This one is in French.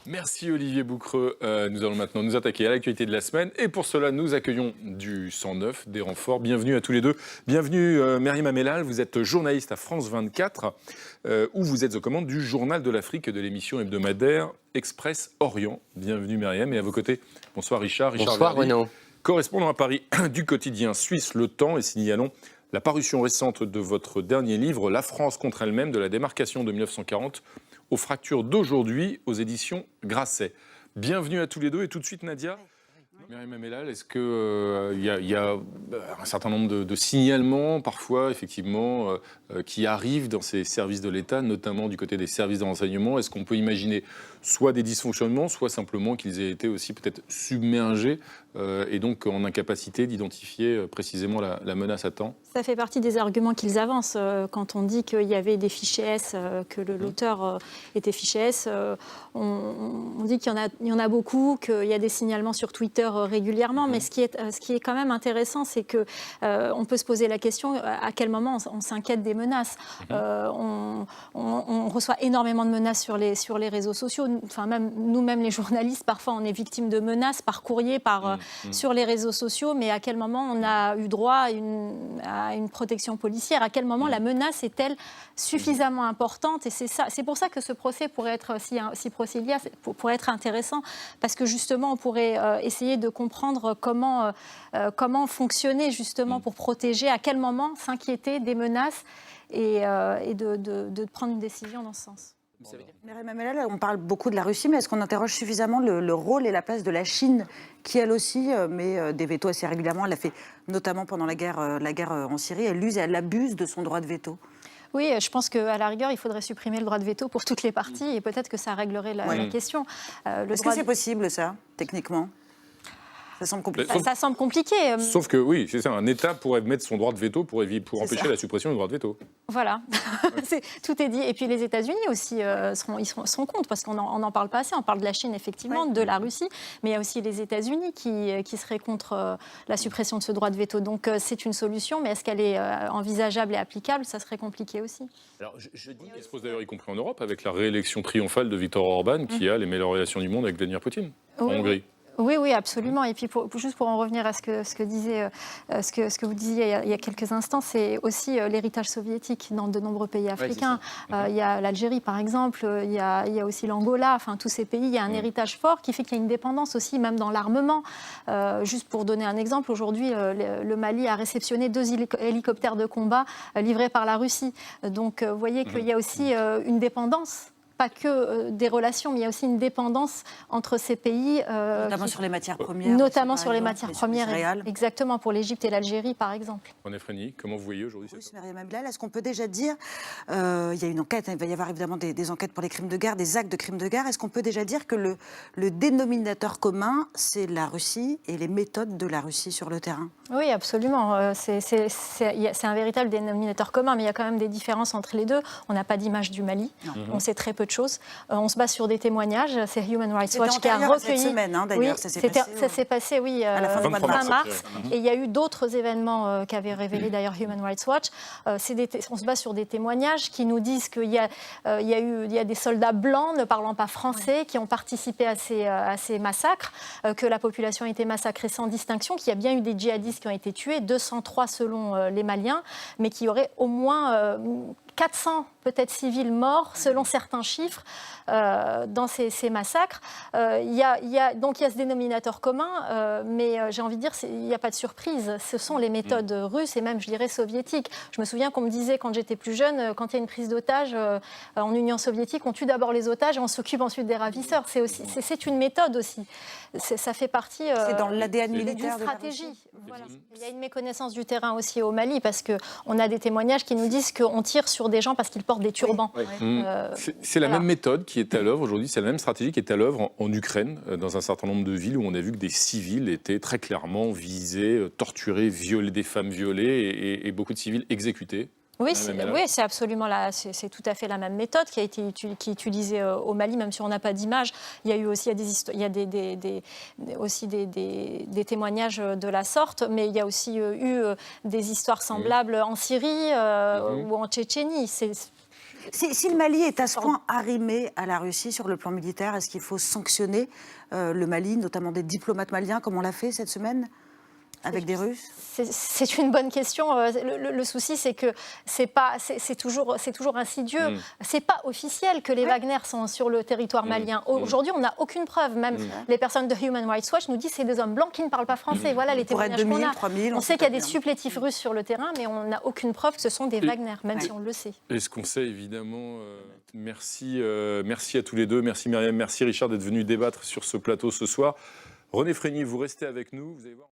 Merci Olivier Boucreux. Nous allons maintenant nous attaquer à l'actualité de la semaine. Et pour cela, nous accueillons du 109, des renforts. Bienvenue à tous les deux. Bienvenue Myriam Amellal, vous êtes journaliste à France 24, où vous êtes aux commandes du Journal de l'Afrique et de l'émission hebdomadaire Express Orient. Bienvenue Myriam. Et à vos côtés, bonsoir Richard. Bonsoir Verdi, Renaud. correspondant à Paris du quotidien suisse Le Temps. Et signalons la parution récente de votre dernier livre, La France contre elle-même, de la démarcation de 1940 aux fractures d'aujourd'hui, aux éditions Grasset. Bienvenue à tous les deux et tout de suite Nadia. Myriam Amellal, est-ce qu'il y a un certain nombre de signalements, parfois, effectivement, qui arrivent dans ces services de l'État, notamment du côté des services de renseignement? Est-ce qu'on peut imaginer soit des dysfonctionnements, soit simplement qu'ils aient été aussi peut-être submergés et donc en incapacité d'identifier précisément la menace à temps? Ça fait partie des arguments qu'ils avancent quand on dit qu'il y avait des fichiers S, que l'auteur était fiché S. On dit qu'il y en a beaucoup, qu'il y a des signalements sur Twitter régulièrement, mais ce qui est quand même intéressant, c'est que on peut se poser la question à quel moment on s'inquiète des menaces. On reçoit énormément de menaces sur les réseaux sociaux. Enfin, même nous-mêmes les journalistes, parfois on est victime de menaces par courrier, sur les réseaux sociaux, mais à quel moment on a eu droit à une protection policière? À quel moment la menace est-elle suffisamment importante? Et c'est pour ça que ce procès pourrait être, si procès il y a, pourrait être intéressant, parce que justement on pourrait essayer de comprendre comment fonctionner justement pour protéger, à quel moment s'inquiéter des menaces et de prendre une décision dans ce sens. Myriam Amellal, on parle beaucoup de la Russie, mais est-ce qu'on interroge suffisamment le rôle et la place de la Chine, qui elle aussi met des vétos assez régulièrement? Elle l'a fait notamment pendant la guerre en Syrie. Elle use et elle abuse de son droit de veto. Oui, je pense qu'à la rigueur, il faudrait supprimer le droit de veto pour toutes les parties et peut-être que ça réglerait la question. Est-ce que c'est possible, ça, techniquement? Ça semble compliqué. Ça semble compliqué. Sauf que oui, c'est ça, un État pourrait mettre son droit de veto pour empêcher la suppression du droit de veto. Voilà, tout est dit. Et puis les États-Unis aussi seront contre, parce qu'on n'en parle pas assez. On parle de la Chine, effectivement, de la Russie, mais il y a aussi les États-Unis qui seraient contre la suppression de ce droit de veto. Donc c'est une solution, mais est-ce qu'elle est envisageable et applicable? Ça serait compliqué aussi. Alors, je dis qu'elle se pose d'ailleurs, y compris en Europe, avec la réélection triomphale de Viktor Orban, qui a les meilleures relations du monde avec Vladimir Poutine, en Hongrie. Oui, absolument. Et puis, juste pour en revenir à ce que vous disiez il y a quelques instants, c'est aussi l'héritage soviétique dans de nombreux pays africains. Il y a l'Algérie, par exemple, il y a aussi l'Angola, enfin, tous ces pays, il y a un héritage fort qui fait qu'il y a une dépendance aussi, même dans l'armement. Juste pour donner un exemple, aujourd'hui, le Mali a réceptionné 2 hélicoptères de combat livrés par la Russie. Donc, vous voyez qu'il y a aussi une dépendance. Pas que des relations, mais il y a aussi une dépendance entre ces pays. Notamment sur les matières premières. Notamment sur les matières premières, exactement, pour l'Égypte et l'Algérie, par exemple. En Efrénie, comment vous voyez aujourd'hui cette Myriam Amellal, est-ce qu'on peut déjà dire, il y a une enquête, il va y avoir évidemment des enquêtes pour les crimes de guerre, des actes de crimes de guerre, est-ce qu'on peut déjà dire que le dénominateur commun, c'est la Russie et les méthodes de la Russie sur le terrain? Oui, absolument. C'est un véritable dénominateur commun, mais il y a quand même des différences entre les deux. On n'a pas d'image du Mali, on sait très peu de choses. On se base sur des témoignages. C'est Human Rights Watch qui a recueilli. Cette semaine, d'ailleurs, ça s'est passé, à la fin mars. Et il y a eu d'autres événements qu'avait révélé d'ailleurs Human Rights Watch. On se base sur des témoignages qui nous disent qu'il y a des soldats blancs ne parlant pas français qui ont participé à ces massacres, que la population a été massacrée sans distinction, qu'il y a bien eu des djihadistes qui ont été tués, 203 selon les Maliens, mais qu'il y aurait au moins 400 peut-être civils morts, selon certains chiffres, dans ces massacres. Donc il y a ce dénominateur commun, mais j'ai envie de dire, il n'y a pas de surprise. Ce sont les méthodes russes et même, je dirais, soviétiques. Je me souviens qu'on me disait, quand j'étais plus jeune, quand il y a une prise d'otages en Union soviétique, on tue d'abord les otages et on s'occupe ensuite des ravisseurs. C'est une méthode aussi. Ça fait partie c'est dans l'ADN militaire d'une stratégie. Voilà. Il y a une méconnaissance du terrain aussi au Mali, parce qu'on a des témoignages qui nous disent qu'on tire sur des gens parce qu'ils portent des turbans. C'est la même méthode qui est à l'œuvre aujourd'hui, c'est la même stratégie qui est à l'œuvre en Ukraine, dans un certain nombre de villes où on a vu que des civils étaient très clairement visés, torturés, violés, des femmes violées et beaucoup de civils exécutés. Oui, c'est absolument c'est tout à fait la même méthode qui est utilisée au Mali, même si on n'a pas d'image. Il y a eu aussi des témoignages de la sorte, mais il y a aussi eu des histoires semblables en Syrie ou en Tchétchénie. Si le Mali est à ce point arrimé à la Russie sur le plan militaire, est-ce qu'il faut sanctionner le Mali, notamment des diplomates maliens, comme on l'a fait cette semaine avec des Russes? C'est une bonne question. Le souci, c'est que c'est toujours insidieux. C'est pas officiel que les Wagner sont sur le territoire malien. Aujourd'hui, on n'a aucune preuve. Même les personnes de Human Rights Watch nous disent que c'est des hommes blancs qui ne parlent pas français. Voilà les témoignages qu'on a. 3000, on sait qu'il y a des supplétifs russes sur le terrain, mais on n'a aucune preuve que ce sont des Wagner, même si on le sait. Et ce qu'on sait, évidemment, merci à tous les deux. Merci Myriam, merci Richard d'être venus débattre sur ce plateau ce soir. René Frény, vous restez avec nous. Vous allez voir.